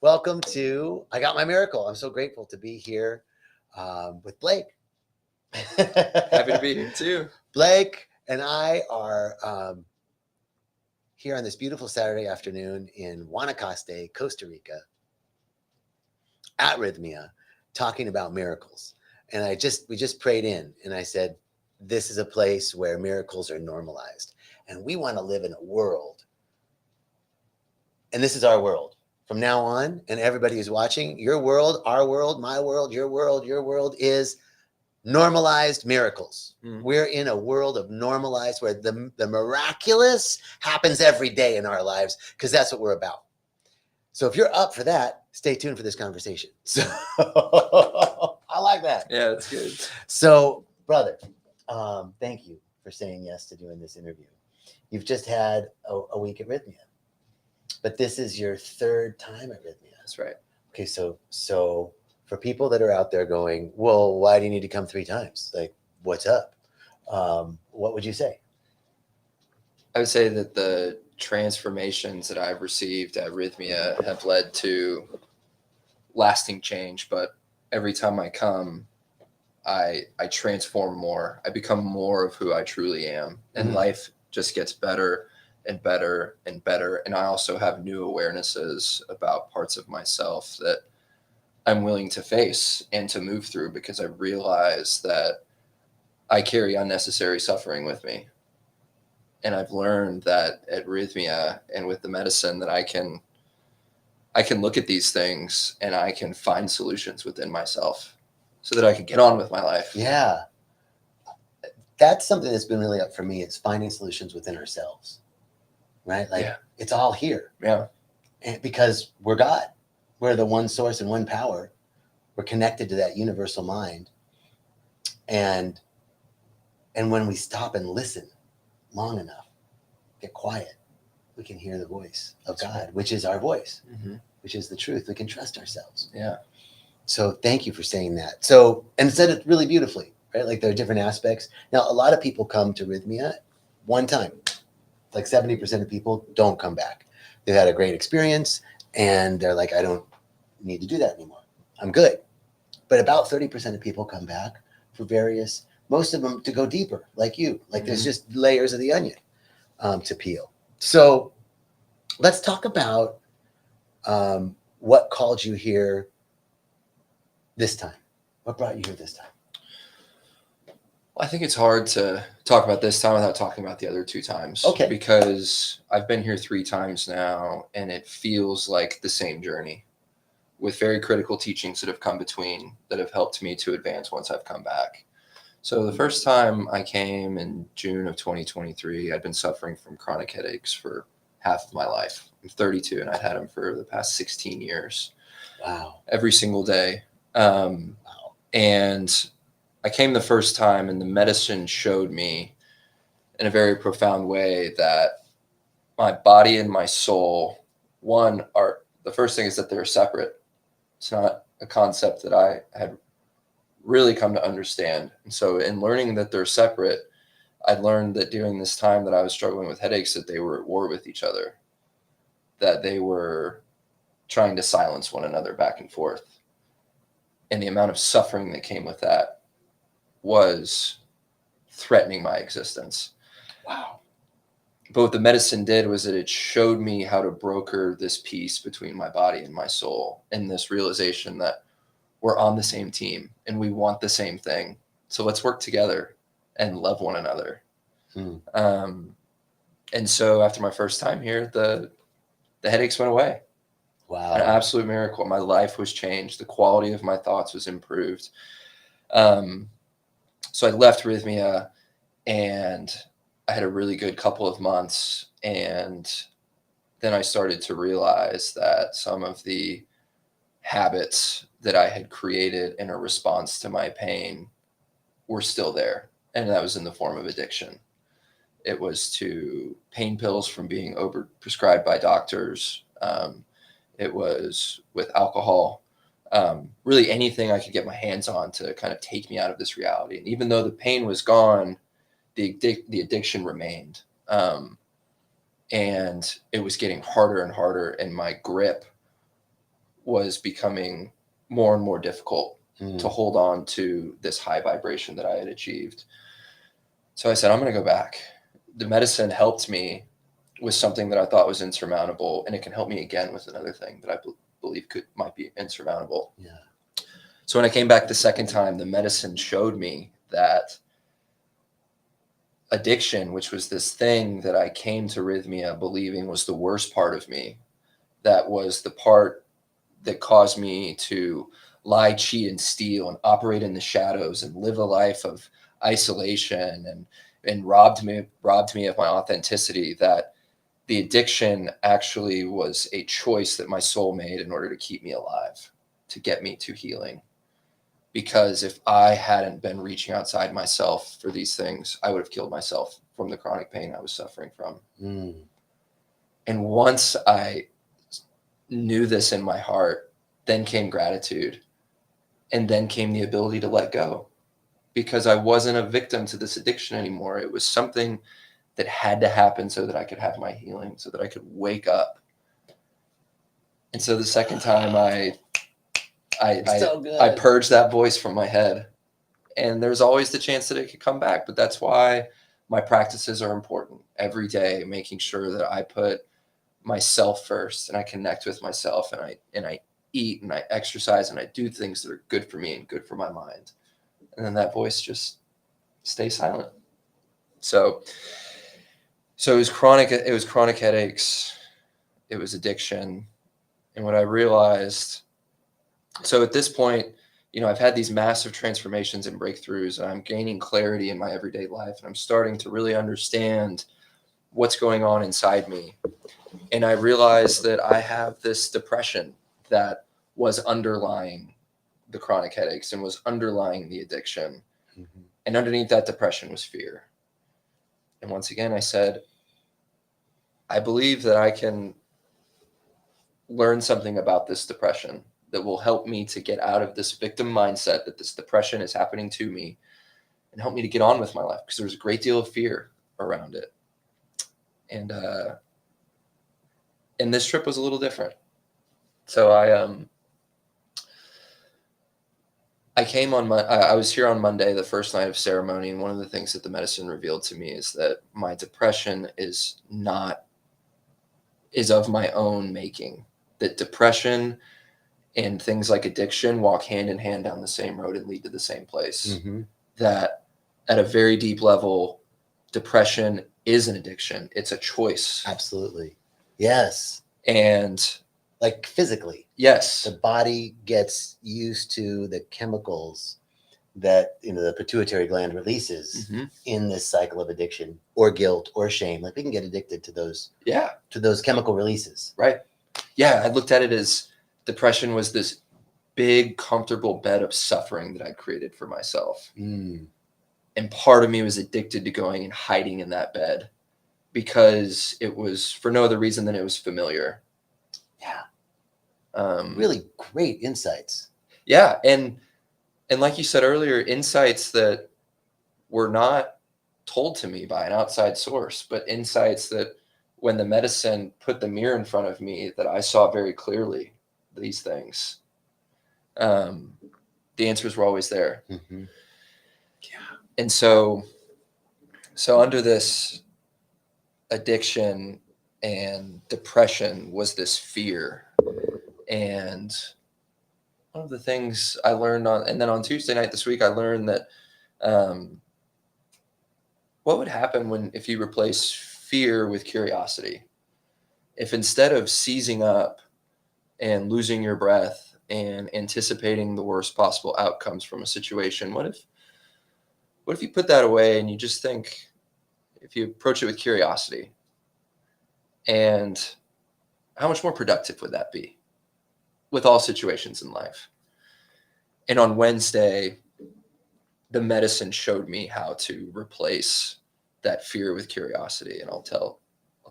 welcome to I Got My Miracle. I'm so grateful to be here with Blake. Happy to be here too. Blake and I are here on this beautiful Saturday afternoon in Guanacaste, Costa Rica, at Rythmia, talking about miracles. And we just prayed in, and I said, this is a place where miracles are normalized, and we want to live in a world. And this is our world from now on. And everybody who's watching, your world, our world, my world, your world is normalized miracles. We're in a world of normalized where the miraculous happens every day in our lives, because that's what we're about. So if you're up for that, stay tuned for this conversation. So I like that. Yeah, that's good. So, brother, thank you for saying yes to doing this interview. You've just had a week at Rythmia, but this is your third time at Rythmia. That's right. Okay, so for people that are out there going, well, why do you need to come 3 times? Like, what's up? What would you say? I would say that the transformations that I've received at Rythmia have led to lasting change. But every time I come, I transform more. I become more of who I truly am. And life just gets better and better and better. And I also have new awarenesses about parts of myself that I'm willing to face and to move through, because I realize that I carry unnecessary suffering with me. And I've learned that at Rythmia and with the medicine that I can look at these things and I can find solutions within myself so that I can get on with my life. Yeah. That's something that's been really up for me. It's finding solutions within ourselves, right? Like, it's all here. Yeah. And because we're God, we're the one source and one power. We're connected to that universal mind. And when we stop and listen long enough, get quiet, we can hear the voice of God, right, which is our voice, which is the truth. We can trust ourselves. Yeah. So thank you for saying that. So, and said it really beautifully, right? Like, there are different aspects. Now, a lot of people come to Rythmia one time. Like 70% of people don't come back. They've had a great experience and they're like, I don't need to do that anymore. I'm good. But about 30% of people come back for various, most of them to go deeper, like you. Like, there's just layers of the onion to peel. So let's talk about what called you here this time. What brought you here this time? Well, I think it's hard to talk about this time without talking about the other 2 times. Okay. Because I've been here 3 times now, and it feels like the same journey, with very critical teachings that have come between that have helped me to advance once I've come back. So the first time I came in June of 2023, I'd been suffering from chronic headaches for half of my life. I'm 32, and I'd had them for the past 16 years. Wow. Every single day. And I came the first time, and the medicine showed me in a very profound way that my body and my soul, the first thing is that they're separate. It's not a concept that I had really come to understand. And so in learning that they're separate, I learned that during this time that I was struggling with headaches, that they were at war with each other, that they were trying to silence one another back and forth. And the amount of suffering that came with that was threatening my existence. Wow. But what the medicine did was that it showed me how to broker this peace between my body and my soul, and this realization that we're on the same team and we want the same thing. So let's work together and love one another. And so after my first time here, the headaches went away. Wow. An absolute miracle. My life was changed. The quality of my thoughts was improved. So I left Rythmia, and I had a really good couple of months. And then I started to realize that some of the habits that I had created in a response to my pain were still there. And that was in the form of addiction. It was to pain pills from being overprescribed by doctors. It was with alcohol, really anything I could get my hands on to kind of take me out of this reality. And even though the pain was gone, the addiction remained. And it was getting harder and harder, and my grip was becoming more and more difficult Mm. to hold on to this high vibration that I had achieved. So I said, I'm going to go back. The medicine helped me with something that I thought was insurmountable, and it can help me again with another thing that I believe might be insurmountable. Yeah. So when I came back the second time, the medicine showed me that addiction, which was this thing that I came to Rythmia believing was the worst part of me, that was the part that caused me to lie, cheat, and steal and operate in the shadows and live a life of isolation and robbed me of my authenticity, that the addiction actually was a choice that my soul made in order to keep me alive, to get me to healing. Because if I hadn't been reaching outside myself for these things, I would have killed myself from the chronic pain I was suffering from. Mm. And once I knew this in my heart, then came gratitude, and then came the ability to let go, because I wasn't a victim to this addiction anymore. It was something that had to happen so that I could have my healing, so that I could wake up. And so the second time So good. I purged that voice from my head, and there's always the chance that it could come back. But that's why my practices are important every day, making sure that I put myself first and I connect with myself, and I eat and I exercise and I do things that are good for me and good for my mind. And then that voice just stays silent. So it was chronic headaches, it was addiction. And what I realized, so at this point, I've had these massive transformations and breakthroughs, and I'm gaining clarity in my everyday life, and I'm starting to really understand what's going on inside me. And I realized that I have this depression that was underlying the chronic headaches and was underlying the addiction. Mm-hmm. And underneath that depression was fear. And once again, I said, I believe that I can learn something about this depression that will help me to get out of this victim mindset that this depression is happening to me, and help me to get on with my life, because there's a great deal of fear around it. And this trip was a little different. So I came on I was here on Monday, the first night of ceremony, and one of the things that the medicine revealed to me is that my depression is of my own making. That depression and things like addiction walk hand in hand down the same road and lead to the same place. Mm-hmm. That at a very deep level, depression is an addiction. It's a choice. Absolutely. Yes. And like physically, yes, the body gets used to the chemicals that the pituitary gland releases mm-hmm. in this cycle of addiction or guilt or shame. Like we can get addicted to those chemical releases. Right. Yeah, I looked at it as depression was this big, comfortable bed of suffering that I created for myself. Mm. And part of me was addicted to going and hiding in that bed, because it was for no other reason than it was familiar. Yeah. Really great insights. Yeah. And like you said earlier, insights that were not told to me by an outside source, but insights that when the medicine put the mirror in front of me, that I saw very clearly these things. The answers were always there. Mm-hmm. Yeah. And so under this addiction and depression was this fear. And one of the things I learned on Tuesday night this week, I learned that what would happen if you replace fear with curiosity? If instead of seizing up and losing your breath and anticipating the worst possible outcomes from a situation, what if you put that away and you just think, if you approach it with curiosity, and how much more productive would that be with all situations in life? And on Wednesday, the medicine showed me how to replace that fear with curiosity. And I'll tell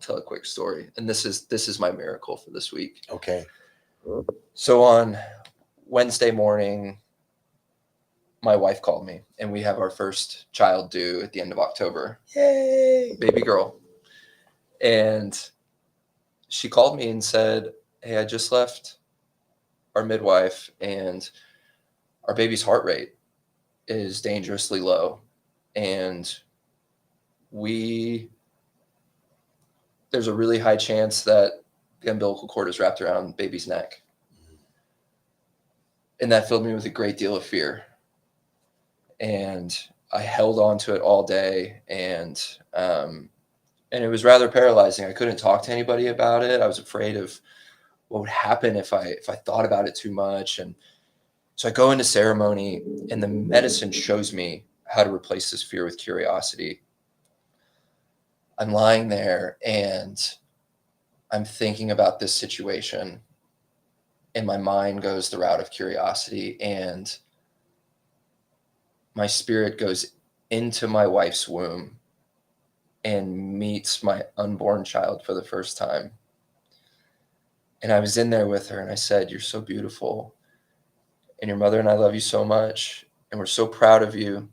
a quick story. And this is my miracle for this week. Okay. So on Wednesday morning, my wife called me, and we have our first child due at the end of October. Yay! Baby girl. And she called me and said, "Hey, I just left our midwife, and our baby's heart rate is dangerously low. And there's a really high chance that the umbilical cord is wrapped around the baby's neck. And that filled me with a great deal of fear. And I held on to it all day, and it was rather paralyzing. I couldn't talk to anybody about it. I was afraid of what would happen if I thought about it too much. And so I go into ceremony, and the medicine shows me how to replace this fear with curiosity. I'm lying there and I'm thinking about this situation, and my mind goes the route of curiosity, and my spirit goes into my wife's womb and meets my unborn child for the first time. And I was in there with her, and I said, "You're so beautiful, and your mother and I love you so much, and we're so proud of you.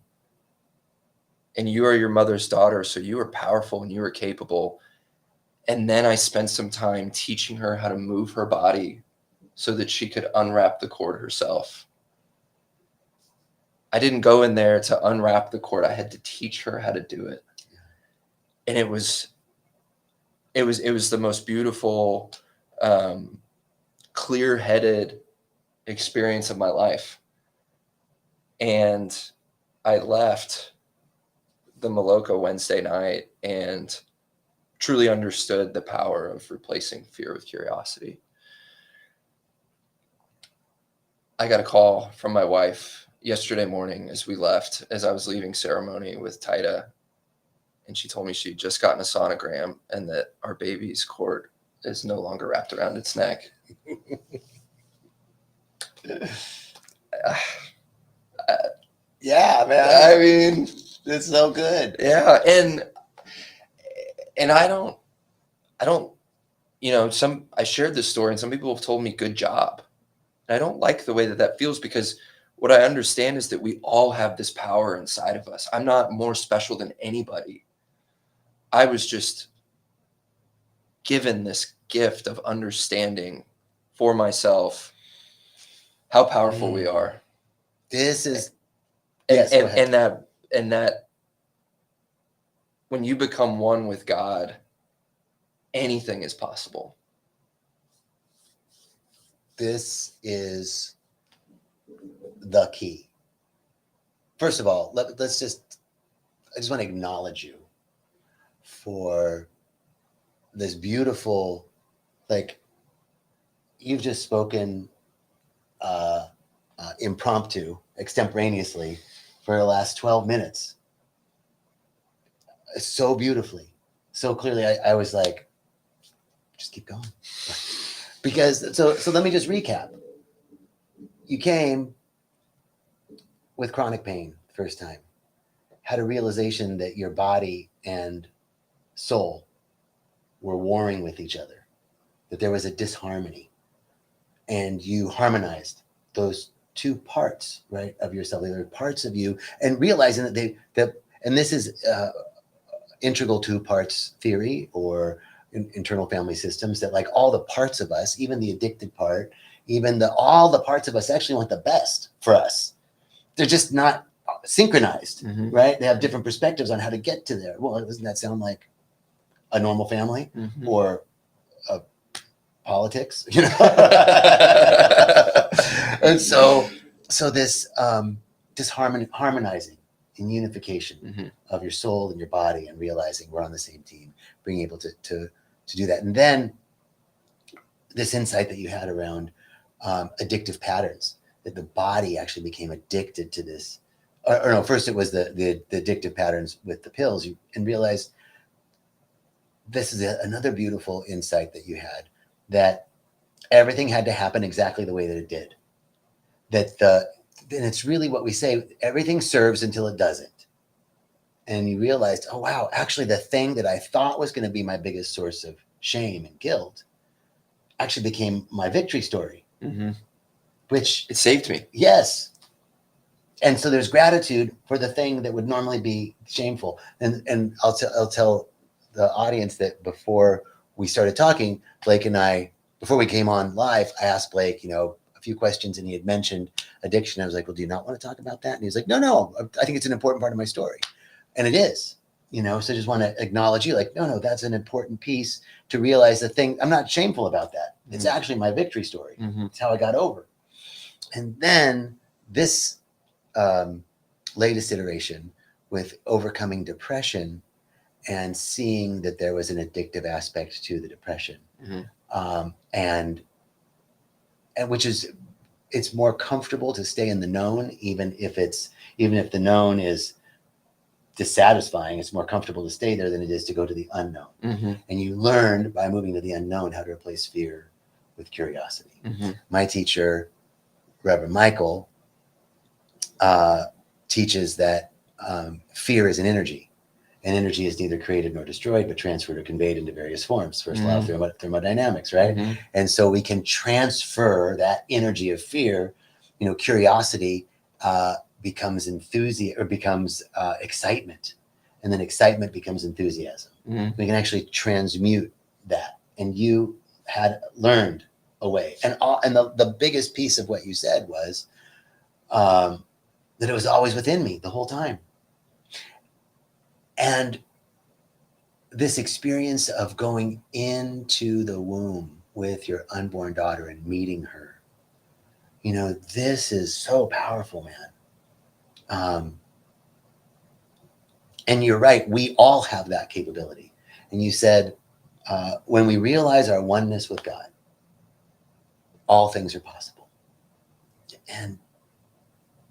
And you are your mother's daughter, so you are powerful and you are capable." And then I spent some time teaching her how to move her body so that she could unwrap the cord herself. I didn't go in there to unwrap the cord. I had to teach her how to do it. And it was the most beautiful, clear-headed experience of my life. And I left the Maloka Wednesday night and truly understood the power of replacing fear with curiosity. I got a call from my wife yesterday morning as we left, as I was leaving ceremony with Taita, and she told me she'd just gotten a sonogram and that our baby's cord is no longer wrapped around its neck. Yeah, man. I mean, it's so good. Yeah, and I don't, I shared this story, and some people have told me good job. And I don't like the way that feels, because what I understand is that we all have this power inside of us. I'm not more special than anybody. I was just given this gift of understanding for myself how powerful we are. This is, and that when you become one with God, anything is possible. This is the key. First of all, I just want to acknowledge you for this beautiful, like, you've just spoken impromptu, extemporaneously for the last 12 minutes. So beautifully, so clearly. I was like, just keep going. Because, so let me just recap. You came with chronic pain the first time, had a realization that your body and soul were warring with each other, that there was a disharmony, and you harmonized those two parts, right, of yourself, the other parts of you, and realizing that and this is integral to parts theory, or internal family systems, that like all the parts of us, even the addicted part, even all the parts of us actually want the best for us. They're just not synchronized, right? They have different perspectives on how to get to there. Well, doesn't that sound like a normal family or politics? You know. And so this harmonizing and unification of your soul and your body, and realizing we're on the same team, being able to do that. And then this insight that you had around addictive patterns, that the body actually became addicted to this. Or no, first it was the addictive patterns with the pills, and realized this is another beautiful insight that you had, that everything had to happen exactly the way that it did. And it's really what we say, everything serves until it doesn't. And you realized, oh, wow, actually the thing that I thought was going to be my biggest source of shame and guilt actually became my victory story, which it saved me. Yes. And so there's gratitude for the thing that would normally be shameful. And I'll tell the audience that before we started talking, Blake and I, before we came on live, I asked Blake, few questions and he had mentioned addiction. I was like, well, do you not want to talk about that? And he's like, no, I think it's an important part of my story. And it is, so I just want to acknowledge you, like, no, that's an important piece to realize the thing. I'm not shameful about that. It's actually my victory story. It's how I got over. And then this latest iteration with overcoming depression and seeing that there was an addictive aspect to the depression. And which is, it's more comfortable to stay in the known, even if the known is dissatisfying, it's more comfortable to stay there than it is to go to the unknown. And you learn by moving to the unknown how to replace fear with curiosity. My teacher, Reverend Michael, teaches that fear is an energy, and energy is neither created nor destroyed, but transferred or conveyed into various forms. First law of thermodynamics, right? And so we can transfer that energy of fear. Curiosity becomes enthusiasm, or becomes excitement, and then excitement becomes enthusiasm. We can actually transmute that, and you had learned a way. And the biggest piece of what you said was that it was always within me the whole time. And this experience of going into the womb with your unborn daughter and meeting her, this is so powerful, man. And you're right, we all have that capability. And you said, when we realize our oneness with God, all things are possible. And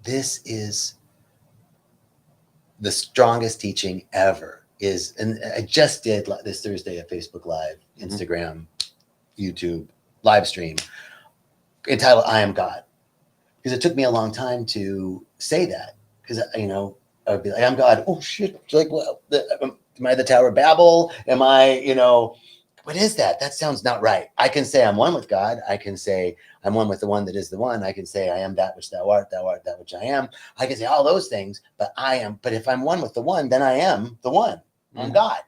this is the strongest teaching ever. And I just did this Thursday a Facebook Live, Instagram, YouTube live stream entitled "I Am God," because it took me a long time to say that, because I would be like, "I'm God." Oh shit! It's like, well, am I the Tower of Babel? Am I, what is that? That sounds not right. I can say I'm one with God. I can say I'm one with the one that is the one. I can say I am that which thou art that which I am. I can say all those things, but if I'm one with the one, then I am the one. I'm God.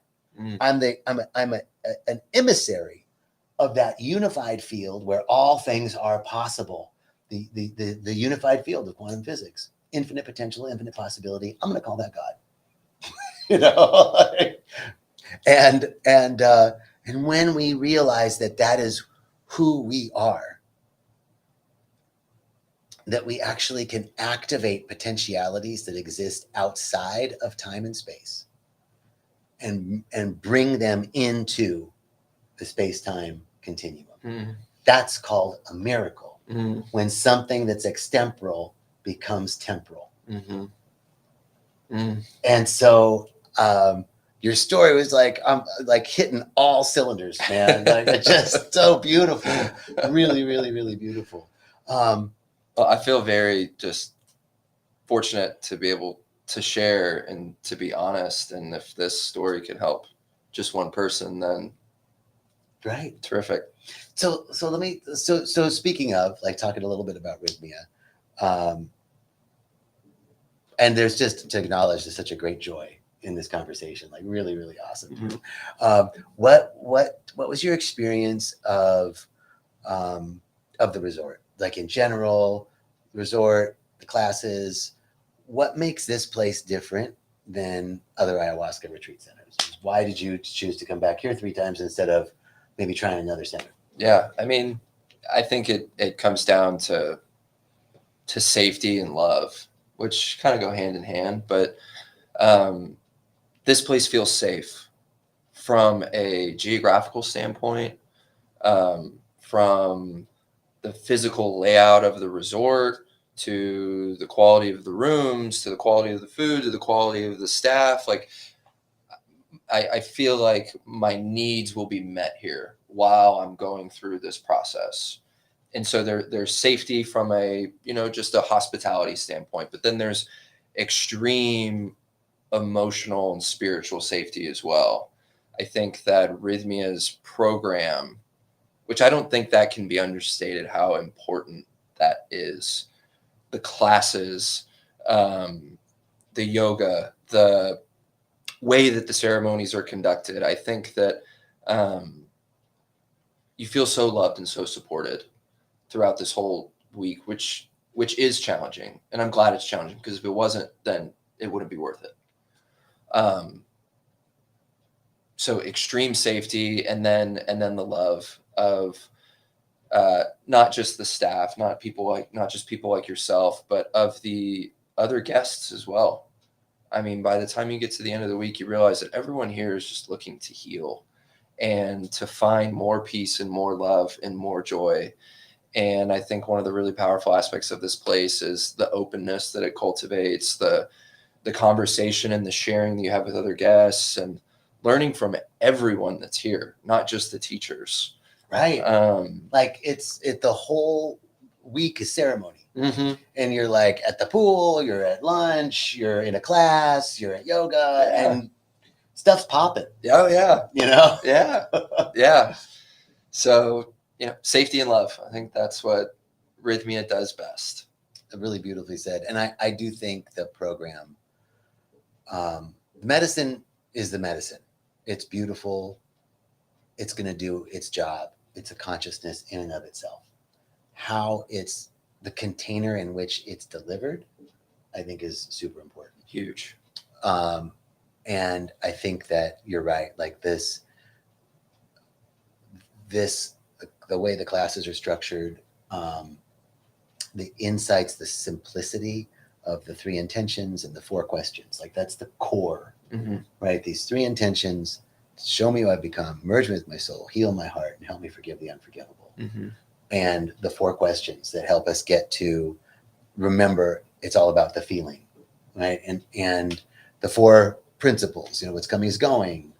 I'm an emissary of that unified field where all things are possible. The unified field of quantum physics, infinite potential, infinite possibility. I'm going to call that God. And when we realize that is who we are, that we actually can activate potentialities that exist outside of time and space, and bring them into the space-time continuum. That's called a miracle. When something that's extemporal becomes temporal. And so your story was like, like hitting all cylinders, man. Like, it's just so beautiful. Really, really, really beautiful. Well, I feel very just fortunate to be able to share and to be honest. And if this story can help just one person, then right. Terrific. So speaking of, like, talking a little bit about rythmia, and there's just to acknowledge there's such a great joy in this conversation, like really, really awesome. What was your experience of the resort, like in general, resort, the classes? What makes this place different than other ayahuasca retreat centers? Why did you choose to come back here 3 times instead of maybe trying another center? Yeah, I mean, I think it comes down to safety and love, which kind of go hand in hand. But this place feels safe from a geographical standpoint, from the physical layout of the resort, to the quality of the rooms, to the quality of the food, to the quality of the staff. Like, I feel like my needs will be met here while I'm going through this process. And so there's safety from a, just a hospitality standpoint, but then there's extreme emotional and spiritual safety as well. I think that Rythmia's program, which I don't think that can be understated, how important that is. The classes, the yoga, the way that the ceremonies are conducted. I think that you feel so loved and so supported throughout this whole week, which is challenging, and I'm glad it's challenging, because if it wasn't, then it wouldn't be worth it. So extreme safety, and then the love of not just the staff, not just people like yourself, but of the other guests as well. I mean, by the time you get to the end of the week, you realize that everyone here is just looking to heal and to find more peace and more love and more joy. And I think one of the really powerful aspects of this place is the openness that it cultivates, the conversation and the sharing that you have with other guests, and learning from everyone that's here, not just the teachers. Right. Like the whole week is ceremony. Mm-hmm. And you're like at the pool, you're at lunch, you're in a class, you're at yoga, and stuff's popping. Oh yeah. Yeah. Yeah. So, safety and love. I think that's what Rythmia does best. Really beautifully said. And I do think the program, medicine is the medicine. It's beautiful. It's going to do its job. It's a consciousness in and of itself. How it's the container in which it's delivered, I think, is super important. Huge. And I think that you're right. Like the way the classes are structured, the insights, the simplicity of the 3 intentions and the 4 questions, like that's the core, right? These 3 intentions: show me who I've become, merge with my soul, heal my heart, and help me forgive the unforgivable. And the 4 questions that help us get to remember it's all about the feeling, right? And the 4 principles, what's coming is going.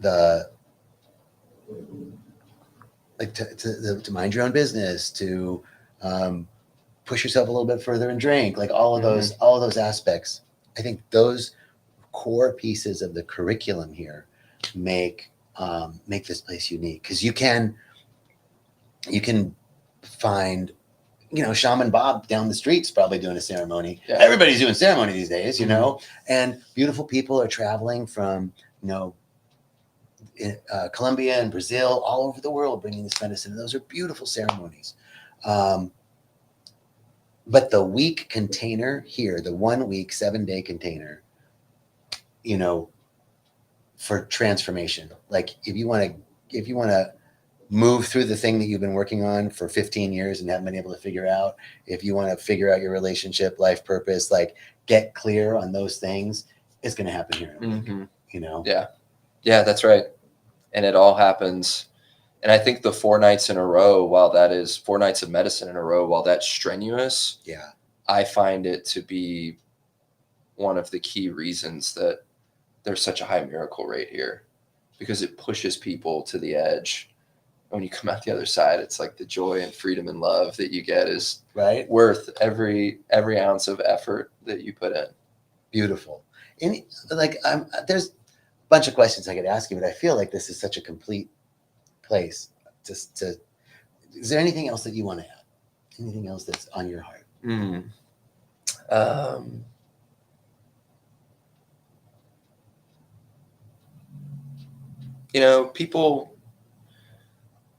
The like to mind your own business, to push yourself a little bit further and drink, like all of those aspects. I think those core pieces of the curriculum here make this place unique, because you can find Shaman Bob down the street's probably doing a ceremony. Everybody's doing ceremony these days, and beautiful people are traveling from Colombia and Brazil, all over the world, bringing this medicine. And those are beautiful ceremonies. But the week container here, the 1 week, 7-day container, for transformation, like if you want to move through the thing that you've been working on for 15 years and haven't been able to figure out, if you want to figure out your relationship, life purpose, like get clear on those things, it's going to happen here in a week, Yeah, that's right. And it all happens. And I think the 4 nights in a row, while that is 4 nights of medicine in a row, while that's strenuous, I find it to be one of the key reasons that there's such a high miracle rate here, because it pushes people to the edge. When you come out the other side, it's like the joy and freedom and love that you get is worth every ounce of effort that you put in. Beautiful. And there's a bunch of questions I could ask you, but I feel like this is such a complete place. Is there anything else that you want to add? Anything else that's on your heart?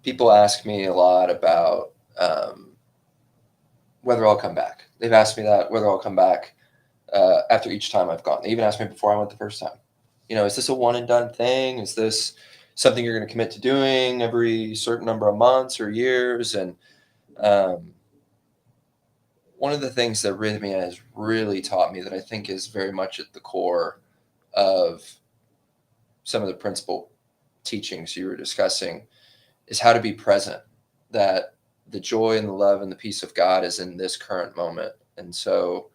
People ask me a lot about whether I'll come back. They've asked me that, whether I'll come back after each time I've gone. They even asked me before I went the first time. Is this a one and done thing? Is this something you're going to commit to doing every certain number of months or years? And one of the things that Rythmia has really taught me, that I think is very much at the core of some of the principal teachings you were discussing, is how to be present, that the joy and the love and the peace of God is in this current moment. And so,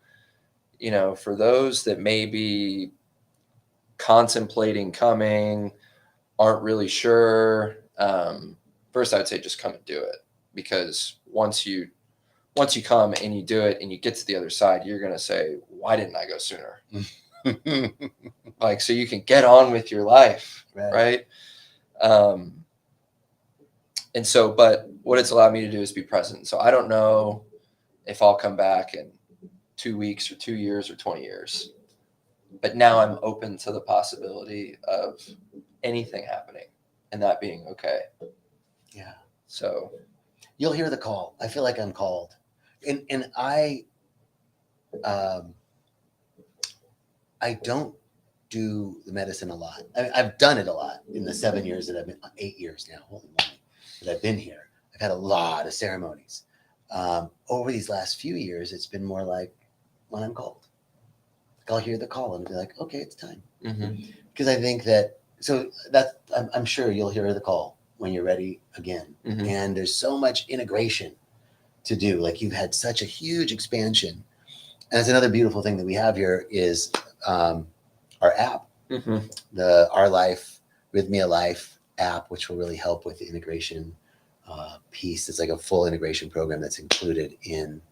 for those that may be contemplating coming, aren't really sure, first I would say just come and do it, because once you come and you do it and you get to the other side, you're going to say, why didn't I go sooner? So you can get on with your life. Right. And so, but what it's allowed me to do is be present. So I don't know if I'll come back in 2 weeks or 2 years or 20 years, but now I'm open to the possibility of anything happening, and that being okay. Yeah. So You'll hear the call. I feel like I'm called. And I don't do the medicine a lot. I've done it a lot in the 7 years that I've been, 8 years now, holy moly, that I've been here. I've had a lot of ceremonies. Over these last few years, it's been more like when I'm called. Like I'll hear the call and be like, okay, it's time. Because I think that, so that I'm sure you'll hear the call when you're ready again. And there's so much integration to do. Like you've had such a huge expansion. And that's another beautiful thing that we have here is our app, the Our Life, Rythmia Life app, which will really help with the integration piece. It's like a full integration program that's included in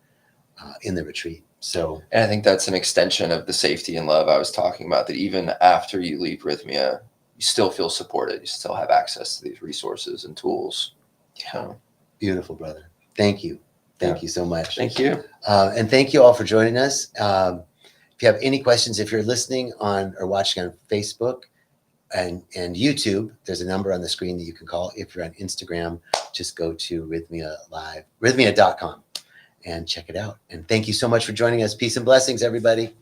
the retreat. So, and I think that's an extension of the safety and love I was talking about, that even after you leave Rythmia, you still feel supported. You still have access to these resources and tools. Yeah. Beautiful, brother. Thank you. Thank you so much. Thank you. And thank you all for joining us. If you have any questions, if you're listening on or watching on Facebook and YouTube, there's a number on the screen that you can call. If you're on Instagram, just go to rythmia.com and check it out. And thank you so much for joining us. Peace and blessings, everybody.